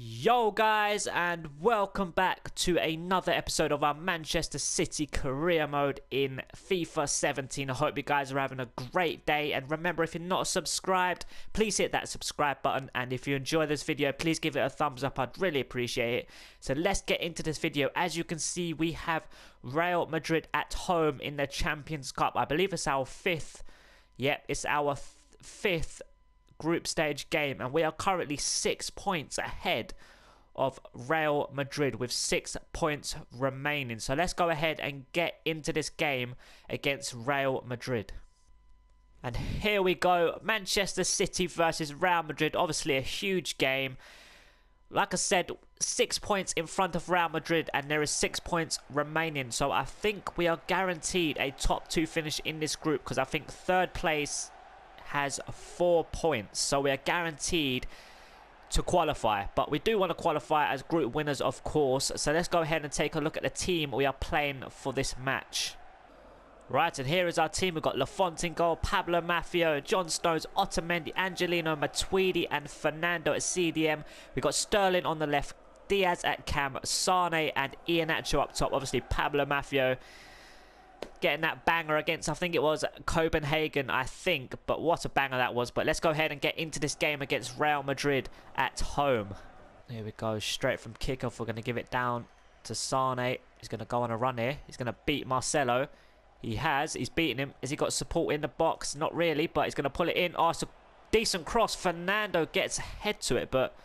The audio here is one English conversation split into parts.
Yo guys, and welcome back to another episode of our Manchester City career mode in FIFA 17. I hope you guys are having a great day, and remember, if you're not subscribed, please hit that subscribe button, and if you enjoy this video, please give it a thumbs up. I'd really appreciate it. So let's get into this video. As you can see, we have Real Madrid at home in the Champions Cup. I believe it's our fifth. Yep, it's our fifth group stage game, and we are currently 6 points ahead of Real Madrid with 6 points remaining. So let's go ahead and get into this game against Real Madrid. And here we go, Manchester City versus Real Madrid. Obviously a huge game. Like I said, 6 points in front of Real Madrid, and there is 6 points remaining. So I think we are guaranteed a top 2 finish in this group, because I think third place has 4 points, so we are guaranteed to qualify. But we do want to qualify as group winners, of course. So let's go ahead and take a look at the team we are playing for this match. Right, and here is our team. We've got Lafont in goal, Pablo Maffeo, John Stones, Otamendi, Angelino, Matuidi and Fernando at CDM. We've got Sterling on the left, Diaz at cam, Sane and Iheanacho up top. Obviously Pablo Maffeo getting that banger against, I think it was Copenhagen, but what a banger that was. But let's go ahead and get into this game against Real Madrid at home. Here we go, straight from kickoff. We're going to give it down to Sane. He's going to go on a run here. He's going to beat Marcelo. He's beaten him. Has he got support in the box? Not really, but he's going to pull it in. Oh, it's a decent cross. Fernando gets head to it, but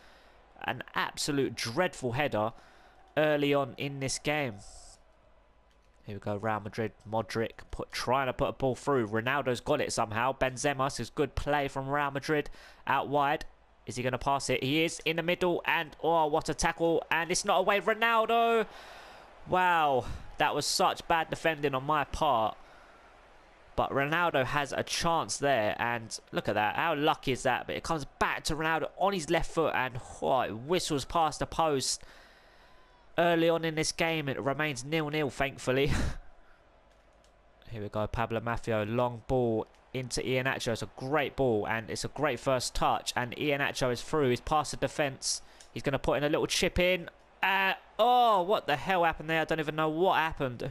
an absolute dreadful header early on in this game. Here we go, Real Madrid, Modric trying to put a ball through. Ronaldo's got it somehow. Benzema, this is good play from Real Madrid out wide. Is he going to pass it? He is in the middle, and oh, what a tackle. And it's not away. Ronaldo. Wow, that was such bad defending on my part. But Ronaldo has a chance there, and look at that. How lucky is that? But it comes back to Ronaldo on his left foot, and oh, it whistles past the post. Early on in this game, it remains 0-0, thankfully. Here we go, Pablo Maffeo, long ball into Iheanacho. It's a great ball, and it's a great first touch. And Iheanacho is through. He's past the defence. He's going to put in a little chip in. Oh, what the hell happened there? I don't even know what happened.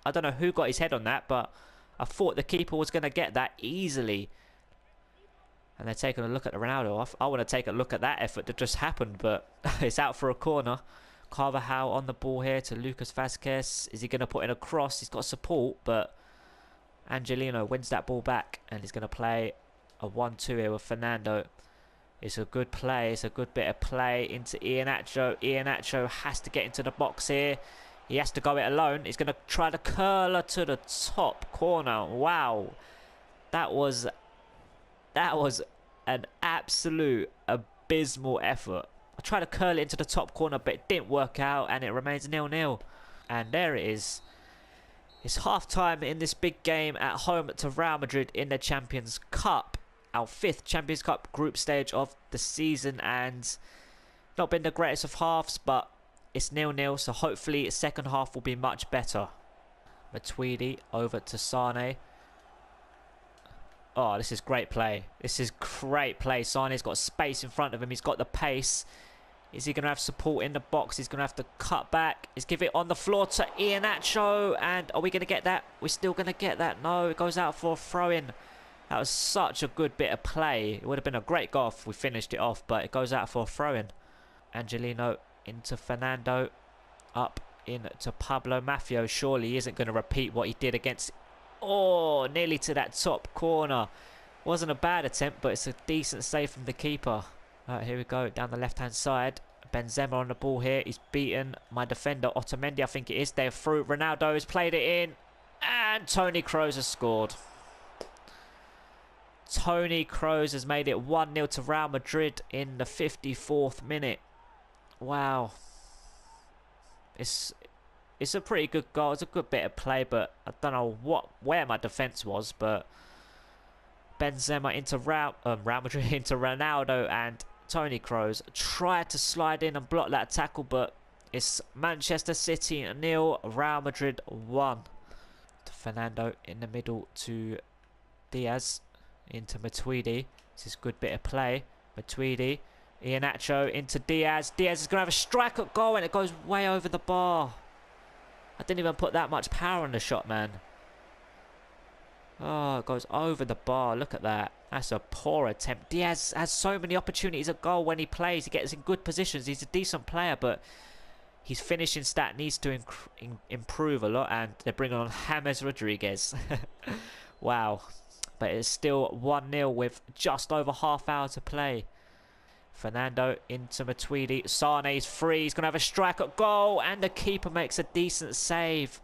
I don't know who got his head on that, but I thought the keeper was going to get that easily. And they're taking a look at Ronaldo. I want to take a look at that effort that just happened, but it's out for a corner. Carvajal on the ball here to Lucas Vazquez. Is he going to put in a cross? He's got support, but Angelino wins that ball back, and he's going to play a 1-2 here with Fernando. It's a good play. It's a good bit of play into Iheanacho. Iheanacho has to get into the box here. He has to go it alone. He's going to try to curl her to the top corner. Wow. That was an absolute abysmal effort. I tried to curl it into the top corner, but it didn't work out, and it remains 0-0. And there it is. It's half-time in this big game at home to Real Madrid in the Champions Cup. Our 5th Champions Cup group stage of the season, and not been the greatest of halves, but it's 0-0, so hopefully the second half will be much better. Matuidi over to Sane. Oh, this is great play. This is great play. Sane's got space in front of him. He's got the pace. Is he going to have support in the box? He's going to have to cut back. He's give it on the floor to Iheanacho. And are we going to get that? We're still going to get that. No, it goes out for a throw-in. That was such a good bit of play. It would have been a great goal if we finished it off, but it goes out for a throw-in. Angelino into Fernando. Up into Pablo Maffeo. Surely he isn't going to repeat what he did against... Oh, nearly to that top corner. Wasn't a bad attempt, but it's a decent save from the keeper. Right, here we go, down the left-hand side. Benzema on the ball here. He's beaten my defender, Otamendi, I think it is. They're through. Ronaldo has played it in. And Toni Kroos has scored. Toni Kroos has made it 1-0 to Real Madrid in the 54th minute. Wow. It's a pretty good goal. It's a good bit of play, but I don't know where my defence was, but Benzema into Real Madrid into Ronaldo, and Toni Kroos tried to slide in and block that tackle, but it's Manchester City 0, Real Madrid 1. To Fernando in the middle to Diaz into Matuidi. This is a good bit of play. Matuidi Iheanacho into Diaz. Diaz is going to have a strike at goal and it goes way over the bar. I didn't even put that much power on the shot, man. Oh, it goes over the bar. Look at that. That's a poor attempt. Diaz has so many opportunities at goal when he plays. He gets in good positions. He's a decent player, but his finishing stat needs to improve a lot. And they're bringing on James Rodriguez. Wow. But it's still 1-0 with just over half hour to play. Fernando into Matuidi. Sane's free. He's going to have a strike at goal. And the keeper makes a decent save.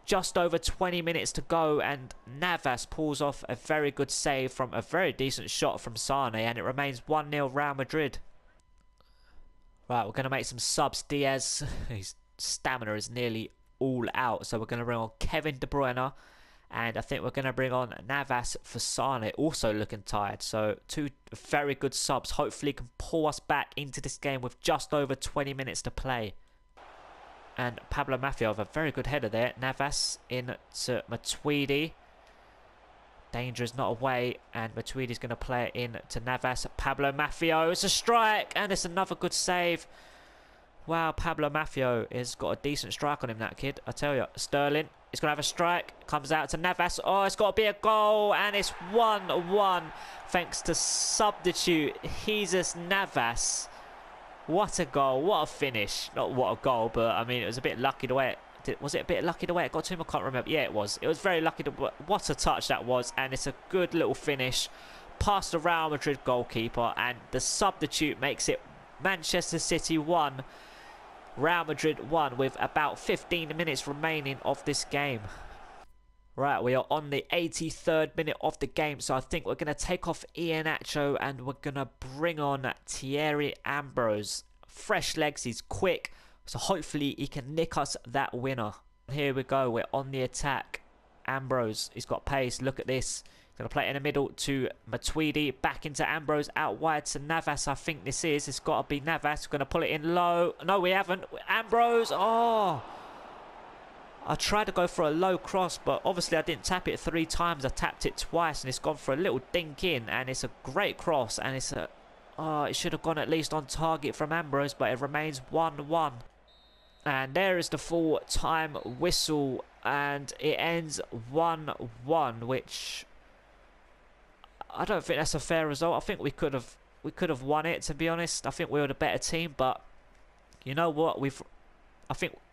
Just over 20 minutes to go. And Navas pulls off a very good save from a very decent shot from Sane. And it remains 1-0 Real Madrid. Right, we're going to make some subs. Diaz, his stamina is nearly all out. So we're going to bring on Kevin De Bruyne. And I think we're going to bring on Navas for Sane, also looking tired. So two very good subs. Hopefully can pull us back into this game with just over 20 minutes to play. And Pablo Maffia with a very good header there. Navas into Matuidi. Danger is not away. And Matuidi's going to play it in to Navas. Pablo Maffia. It's a strike. And it's another good save. Wow, Pablo Maffia has got a decent strike on him, that kid. I tell you. Sterling. He's going to have a strike. Comes out to Navas. Oh, it's got to be a goal. And it's 1-1. Thanks to substitute Jesus Navas. What a goal. What a finish. Not what a goal, but I mean, it was a bit lucky the way it... Was it a bit lucky the way it got to him? I can't remember. Yeah, it was. It was very lucky. What a touch that was. And it's a good little finish. Past the Real Madrid goalkeeper. And the substitute makes it Manchester City 1. Real Madrid 1 with about 15 minutes remaining of this game. Right, we are on the 83rd minute of the game, so I think we're going to take off Iheanacho and we're going to bring on Thierry Ambrose. Fresh legs, he's quick, so hopefully he can nick us that winner. Here we go, we're on the attack. Ambrose, he's got pace, look at this. Going to play it in the middle to Matuidi. Back into Ambrose. Out wide to Navas, I think this is. It's got to be Navas. Going to pull it in low. No, we haven't. Ambrose. Oh. I tried to go for a low cross, but obviously I didn't tap it 3 times. I tapped it twice, and it's gone for a little dink in. And it's a great cross. And it's a... Oh, it should have gone at least on target from Ambrose, but it remains 1-1. And there is the full time whistle. And it ends 1-1, which... I don't think that's a fair result. I think we could have won it, to be honest. I think we were the better team, but you know what? We've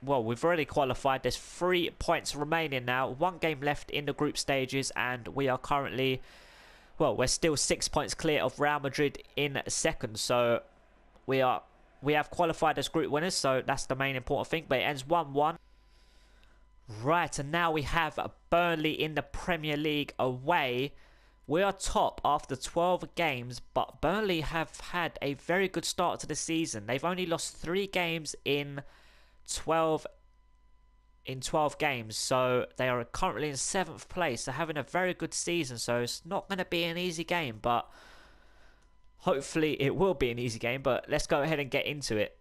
already qualified. There's 3 points remaining now. 1 game left in the group stages, and we are currently, well, we're still 6 points clear of Real Madrid in second. So we have qualified as group winners, so that's the main important thing. But it ends 1-1. Right, and now we have Burnley in the Premier League away. We are top after 12 games, but Burnley have had a very good start to the season. They've only lost 3 games in 12 games, so they are currently in 7th place. They're having a very good season, so it's not going to be an easy game, but hopefully it will be an easy game. But let's go ahead and get into it.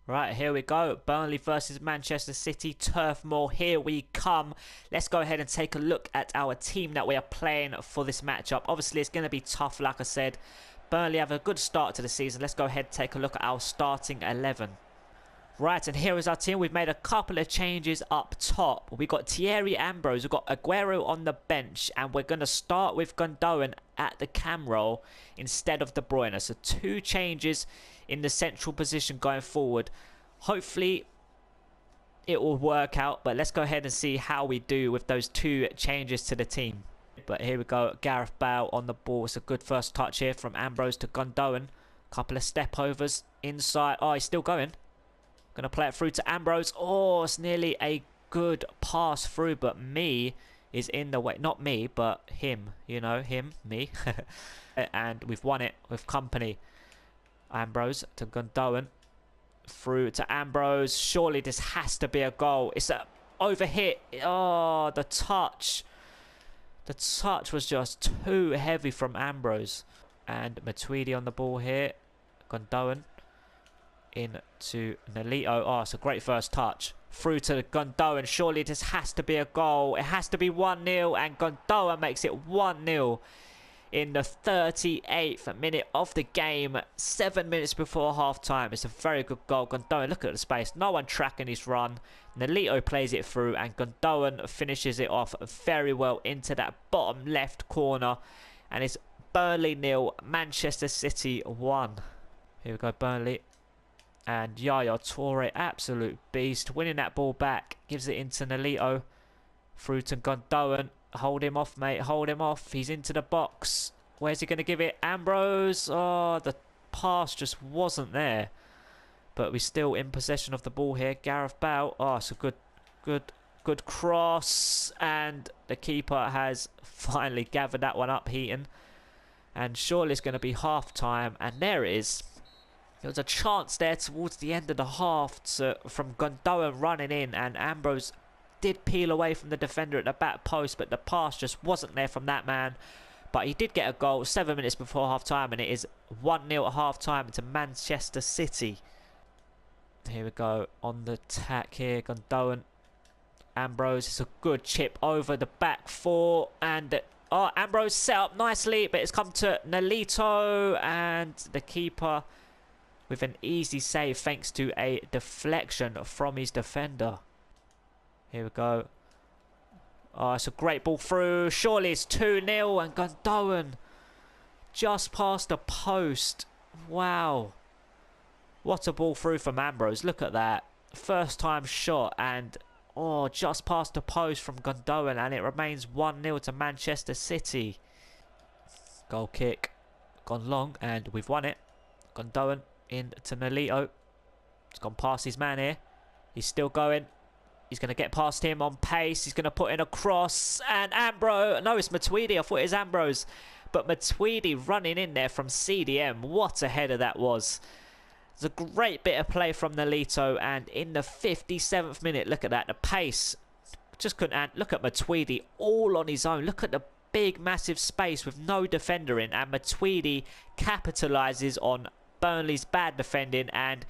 Right, here we go. Burnley versus Manchester City. Turf Moor, here we come. Let's go ahead and take a look at our team that we are playing for this matchup. Obviously, it's going to be tough, like I said. Burnley have a good start to the season. Let's go ahead and take a look at our starting 11. Right, and here is our team. We've made a couple of changes up top. We've got Thierry Ambrose. We've got Aguero on the bench. And we're going to start with Gundogan at the cam role instead of De Bruyne. So 2 changes in the central position going forward. Hopefully it will work out, but let's go ahead and see how we do with those 2 changes to the team. But here we go, Gareth Bale on the ball. It's a good first touch here from Ambrose to Gundogan. Couple of step overs inside. Oh, he's still going. Gonna play it through to Ambrose. Oh, it's nearly a good pass through, but me is in the way. Not me, but him. You know, him, me. And we've won it with company. Ambrose to Gundogan. Through to Ambrose. Surely this has to be a goal. It's a overhit. Oh, the touch. The touch was just too heavy from Ambrose. And Matuidi on the ball here. Gundogan. Into Nolito. Oh, it's a great first touch. Through to Gundogan. Surely this has to be a goal. It has to be 1-0. And Gundogan makes it 1-0. in the 38th minute of the game, 7 minutes before half time. It's a very good goal. Gondoan, look at the space, no one tracking his run. Nolito plays it through and Gondoan finishes it off very well into that bottom left corner, and it's Burnley 0, Manchester City 1. Here we go, Burnley. And Yaya Toure, absolute beast, winning that ball back, gives it into Nolito, through to Gondoan. Hold him off, mate, hold him off. He's into the box. Where's he going to give it? Ambrose. Oh, the pass just wasn't there. But we're still in possession of the ball here. Gareth Bale. Oh, it's a good cross. And the keeper has finally gathered that one up, Heaton. And surely it's going to be half time. And there it is. There was a chance there towards the end of the half from Gondoan running in, and Ambrose did peel away from the defender at the back post, but the pass just wasn't there from that man. But he did get a goal 7 minutes before half time, and it is 1-0 at half time to Manchester City. Here we go on the attack here. Gondoan, Ambrose. It's a good chip over the back four, and Ambrose set up nicely, but it's come to Nolito, and the keeper with an easy save thanks to a deflection from his defender. Here we go. Oh, it's a great ball through. Surely it's 2-0, and Gondoan just past the post. Wow. What a ball through from Ambrose. Look at that. First time shot, and just past the post from Gondoan, and it remains 1-0 to Manchester City. Goal kick. Gone long, and we've won it. Gondoan into Nolito. It's gone past his man here. He's still going. He's going to get past him on pace. He's going to put in a cross. And Ambrose. No, it's Matuidi. I thought it was Ambrose. But Matuidi running in there from CDM. What a header that was. It's a great bit of play from Nolito. And in the 57th minute, look at that. The pace. Just couldn't. Look at Matuidi all on his own. Look at the big, massive space with no defender in. And Matuidi capitalises on Burnley's bad defending, and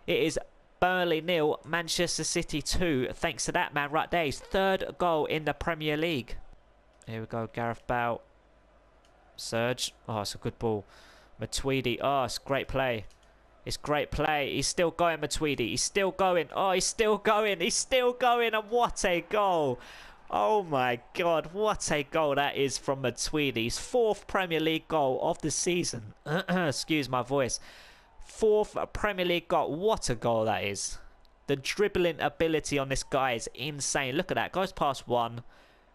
it is Burnley 0, Manchester City 2, thanks to that man right there. His third goal in the Premier League. Here we go, Gareth Bale. Serge. Oh, it's a good ball. Matuidi. Oh, it's great play. It's great play. He's still going, Matuidi. He's still going. Oh, he's still going. He's still going, and what a goal. Oh my God, what a goal that is from Matuidi. His fourth Premier League goal of the season. Excuse my voice. Fourth Premier League goal. What a goal that is. The dribbling ability on this guy is insane. Look at that. Goes past one,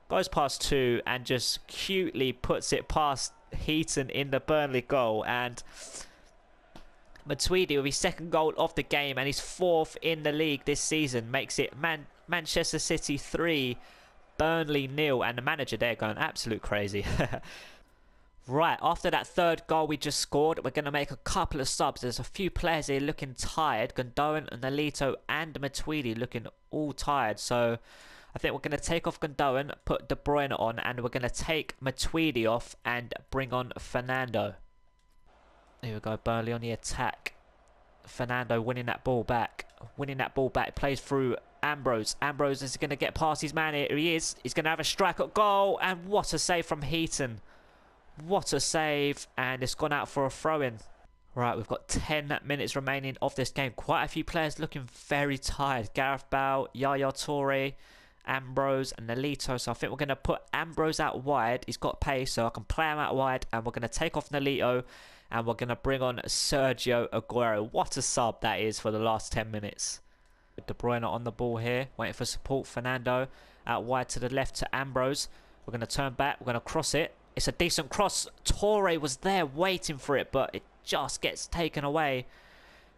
goes past two, and just cutely puts it past Heaton in the Burnley goal. And Matuidi with his second goal of the game and his fourth in the league this season makes it Manchester City 3, Burnley 0, and the manager there going absolute crazy. Right, after that third goal we just scored, we're going to make a couple of subs. There's a few players here looking tired. Gondoan, Nolito, and Matuidi looking all tired. So I think we're going to take off Gondoan, put De Bruyne on, and we're going to take Matuidi off and bring on Fernando. Here we go, Burnley on the attack. Fernando winning that ball back. Plays through Ambrose. Ambrose is going to get past his man. Here he is. He's going to have a strike at goal. And what a save from Heaton. What a save. And it's gone out for a throw-in. Right, we've got 10 minutes remaining of this game. Quite a few players looking very tired. Gareth Bale, Yaya Toure, Ambrose, and Nolito. So I think we're going to put Ambrose out wide. He's got pace, so I can play him out wide. And we're going to take off Nolito. And we're going to bring on Sergio Aguero. What a sub that is for the last 10 minutes. De Bruyne on the ball here, waiting for support. Fernando out wide to the left to Ambrose. We're going to turn back. We're going to cross it. It's a decent cross. Toure was there waiting for it, but it just gets taken away.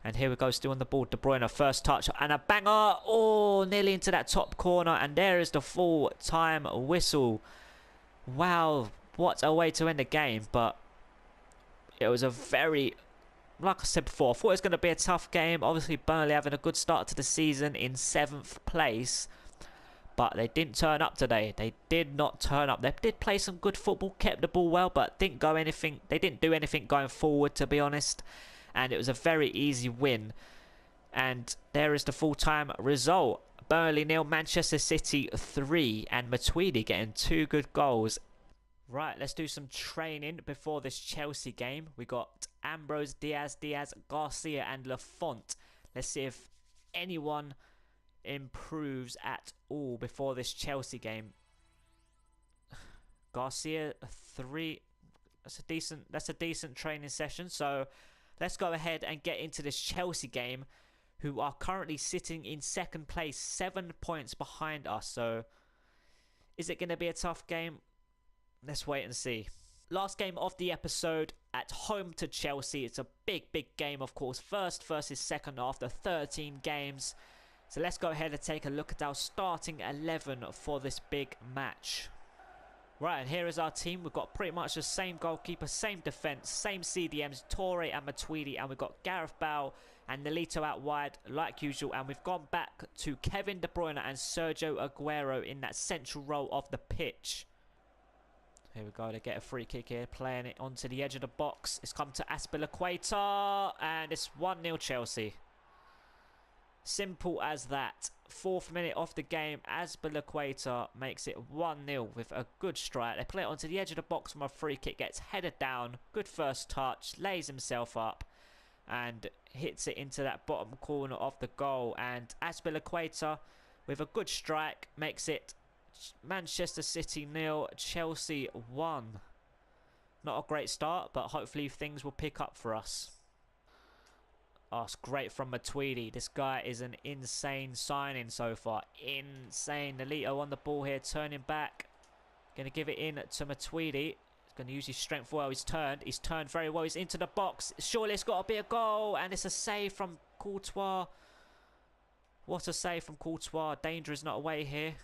And here we go, still on the ball. De Bruyne, first touch and a banger. Oh, nearly into that top corner. And there is the full-time whistle. Wow, what a way to end the game. But it was a very, like I said before, I thought it was going to be a tough game. Obviously, Burnley having a good start to the season in 7th place. But they didn't turn up today. They did not turn up. They did play some good football, kept the ball well, but didn't go anything. They didn't do anything going forward, to be honest. And it was a very easy win. And there is the full-time result. Burnley 0, Manchester City 3, and Matuidi getting 2 good goals. Right, let's do some training before this Chelsea game. We got Ambrose, Diaz, Garcia and Lafont. Let's see if anyone improves at all before this Chelsea game. Garcia, 3. That's a decent training session. So let's go ahead and get into this Chelsea game, who are currently sitting in second place, 7 points behind us. So is it going to be a tough game? Let's wait and see. Last game of the episode at home to Chelsea. It's a big game, of course. First versus second after 13 games. So let's go ahead and take a look at our starting 11 for this big match. Right, and here is our team. We've got pretty much the same goalkeeper, same defence, same CDMs, Torre and Matuidi, and we've got Gareth Bale and Nolito out wide, like usual, and we've gone back to Kevin De Bruyne and Sergio Aguero in that central role of the pitch. Here we go, they get a free kick here, playing it onto the edge of the box. It's come to Azpilicueta, and it's 1-0 Chelsea. Simple as that. 4th minute of the game, Azpilicueta makes it 1-0 with a good strike. They play it onto the edge of the box from a free kick, gets headed down, good first touch, lays himself up and hits it into that bottom corner of the goal. And Azpilicueta with a good strike makes it Manchester City 0, Chelsea 1. Not a great start, but hopefully things will pick up for us. Oh, it's great from Matuidi. This guy is an insane signing so far. Insane. Nolito on the ball here, turning back. Going to give it in to Matuidi. He's going to use his strength well. He's turned very well. He's into the box. Surely it's got to be a goal. And it's a save from Courtois. What a save from Courtois. Danger is not away here.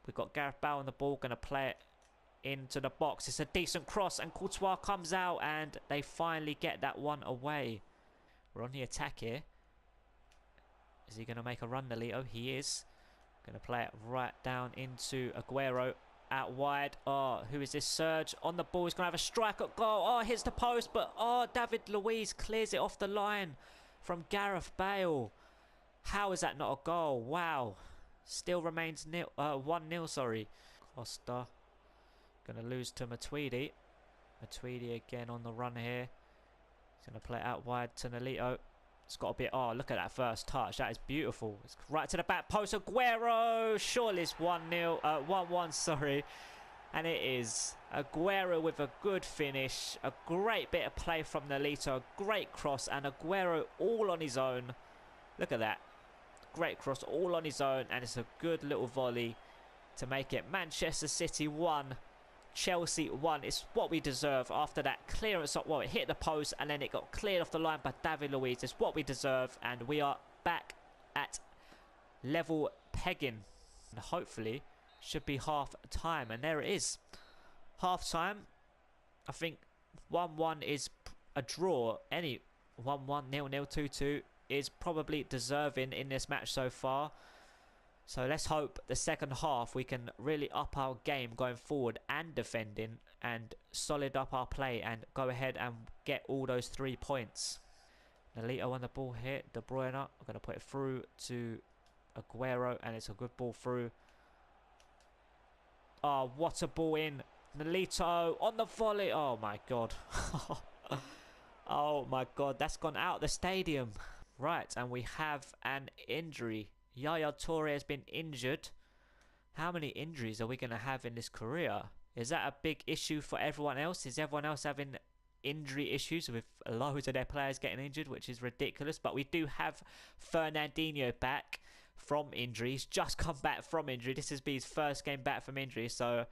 We've got Gareth Bale on the ball. Going to play it into the box. It's a decent cross. And Courtois comes out. And they finally get that one away. We're on the attack here. Is he going to make a run, Nolito? He is. Going to play it right down into Aguero. Out wide. Oh, who is this? Serge on the ball. He's going to have a strike at goal. Oh, hits the post. But, oh, David Luiz clears it off the line from Gareth Bale. How is that not a goal? Wow. Still remains 1-0, sorry. Costa. Going to lose to Matuidi. Matuidi again on the run here. He's going to play it out wide to Nolito. It's got a bit... Oh, look at that first touch. That is beautiful. It's right to the back post. Aguero! Surely it's 1-1, sorry. And it is. Aguero with a good finish. A great bit of play from Nolito. A great cross. And Aguero all on his own. Look at that. Great cross all on his own. And it's a good little volley to make it Manchester City 1. Chelsea 1. It's what we deserve after that clearance. Well, it hit the post and then it got cleared off the line by David Luiz. It's what we deserve, and we are back at level pegging. And hopefully should be half time, and there it is. Half time. I think 1-1 is a draw. Any 1-1, 0-0, 2-2 is probably deserving in this match so far. So let's hope the second half we can really up our game going forward and defending, and solid up our play and go ahead and get all those 3 points. Nolito on the ball here. De Bruyne. I'm going to put it through to Aguero, and it's a good ball through. Oh, what a ball in. Nolito on the volley. Oh my god. Oh my god, that's gone out the stadium. Right, and we have an injury. Yaya Toure has been injured. How many injuries are we going to have in this career? Is that a big issue for everyone else? Is everyone else having injury issues with loads of their players getting injured, which is ridiculous? But we do have Fernandinho back from injury. He's just come back from injury. This has been his first game back from injury, so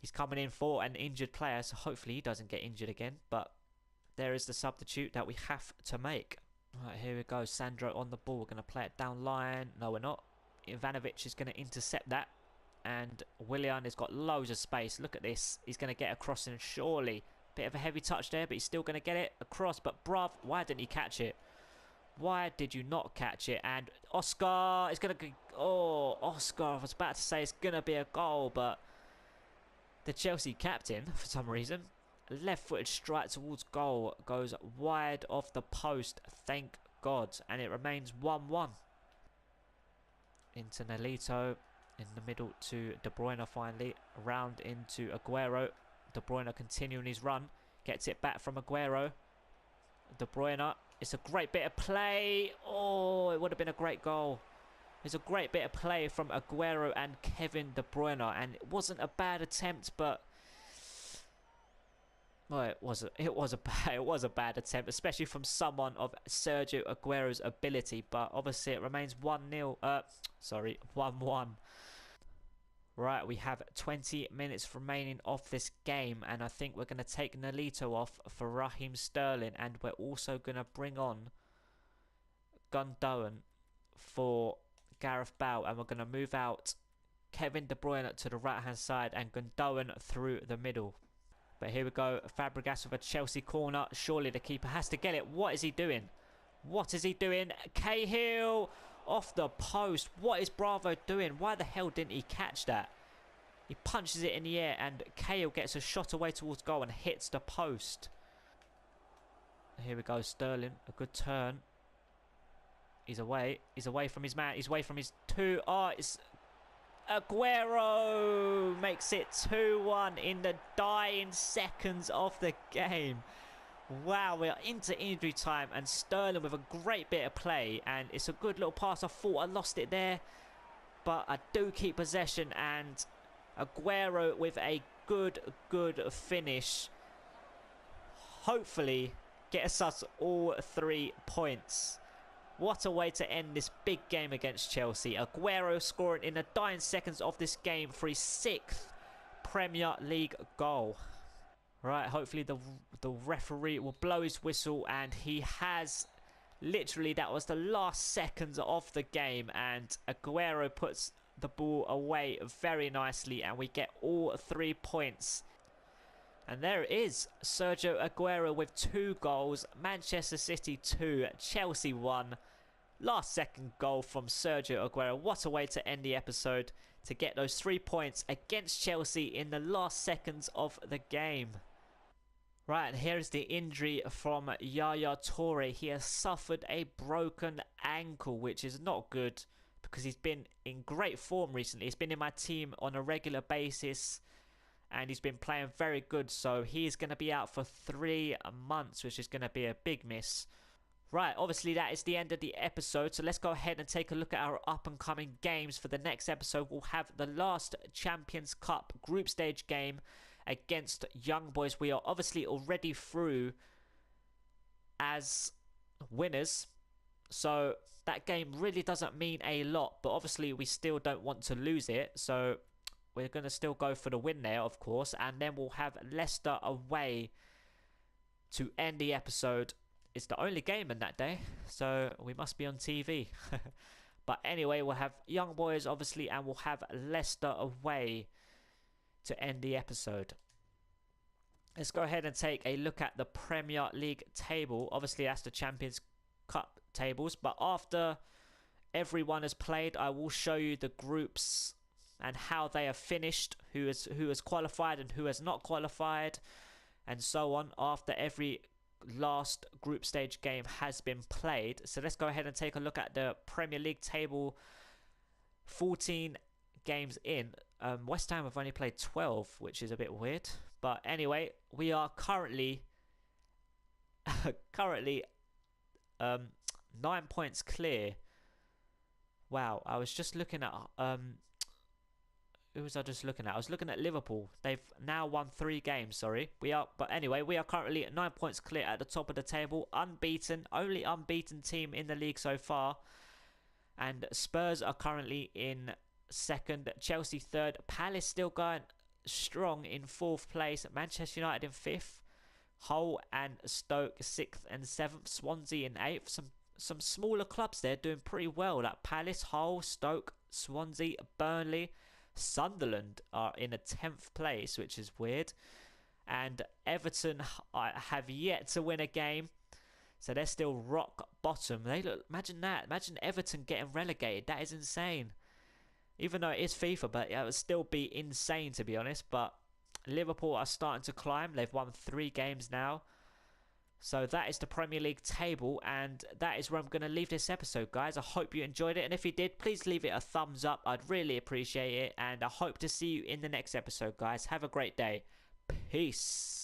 he's coming in for an injured player, so hopefully he doesn't get injured again. But there is the substitute that we have to make. Right, here we go. Sandro on the ball. We're going to play it down line. No, we're not. Ivanovic is going to intercept that. And Willian has got loads of space. Look at this. He's going to get across, and surely. Bit of a heavy touch there, but he's still going to get it across. But bruv, why didn't he catch it? Why did you not catch it? And Oscar is going to... Oh, Oscar. I was about to say it's going to be a goal, but the Chelsea captain, for some reason, left-footed strike towards goal, goes wide off the post, thank God, and it remains 1-1. Into Nolito, in the middle to De Bruyne finally, round into Aguero. De De Bruyne continuing his run. Gets it back from Aguero. De Bruyne. It's a great bit of play. Oh, it would have been a great goal. It's a great bit of play from Aguero and Kevin De Bruyne. And it wasn't a bad attempt, but... well, it was a bad attempt, especially from someone of Sergio Aguero's ability. But obviously it remains 1-0. Sorry, 1-1. Right, we have 20 minutes remaining of this game, and I think we're going to take Nolito off for Raheem Sterling, and we're also going to bring on Gundogan for Gareth Bale, and we're going to move out Kevin De Bruyne to the right hand side and Gundogan through the middle. But here we go, Fabregas with a Chelsea corner. Surely the keeper has to get it. What is he doing? What is he doing? Cahill off the post. What is Bravo doing? Why the hell didn't he catch that? He punches it in the air and Cahill gets a shot away towards goal and hits the post. Here we go, Sterling. A good turn. He's away. He's away from his man. He's away from his two. Oh, it's... Aguero makes it 2-1 in the dying seconds of the game. Wow, we are into injury time and Sterling with a great bit of play, and it's a good little pass. I thought I lost it there, but I do keep possession, and Aguero with a good finish. Hopefully gets us all 3 points. What a way to end this big game against Chelsea. Aguero scoring in the dying seconds of this game for his 6th Premier League goal. Right, hopefully the referee will blow his whistle, and he has. Literally, that was the last seconds of the game, and Aguero puts the ball away very nicely, and we get all 3 points. And there it is, Sergio Aguero with 2 goals, Manchester City 2, Chelsea 1. Last second goal from Sergio Aguero. What a way to end the episode, to get those 3 points against Chelsea in the last seconds of the game. Right, and here is the injury from Yaya Toure. He has suffered a broken ankle, which is not good because he's been in great form recently. He's been in my team on a regular basis, and he's been playing very good, so he's going to be out for 3 months, which is going to be a big miss. Right, obviously that is the end of the episode, so let's go ahead and take a look at our up-and-coming games. For the next episode, we'll have the last Champions Cup group stage game against Young Boys. We are obviously already through as winners, so that game really doesn't mean a lot, but obviously we still don't want to lose it, so we're going to still go for the win there, of course. And then we'll have Leicester away to end the episode. It's the only game in that day, so we must be on TV. But anyway, we'll have Young Boys, obviously, and we'll have Leicester away to end the episode. Let's go ahead and take a look at the Premier League table. Obviously, that's the Champions Cup tables. But after everyone has played, I will show you the groups and how they have finished, who has qualified and who has not qualified, and so on, after every last group stage game has been played. So let's go ahead and take a look at the Premier League table. 14 games in. West Ham have only played 12, which is a bit weird. But anyway, we are currently 9 points clear. Wow, I was just looking at who was I just looking at? I was looking at Liverpool. They've now won 3 games, but anyway, we are currently at 9 points clear at the top of the table. Unbeaten. Only unbeaten team in the league so far. And Spurs are currently in 2nd. Chelsea 3rd. Palace still going strong in 4th place. Manchester United in 5th. Hull and Stoke 6th and 7th. Swansea in 8th. Some smaller clubs there doing pretty well. Like Palace, Hull, Stoke, Swansea, Burnley. Sunderland are in a 10th place, which is weird, and Everton have yet to win a game, so they're still rock bottom. Imagine that. Imagine Everton getting relegated. That is insane. Even though it is FIFA, but it would still be insane, to be honest. But Liverpool are starting to climb. They've won 3 games now. So that is the Premier League table, and that is where I'm going to leave this episode, guys. I hope you enjoyed it, and if you did, please leave it a thumbs up. I'd really appreciate it, and I hope to see you in the next episode, guys. Have a great day. Peace.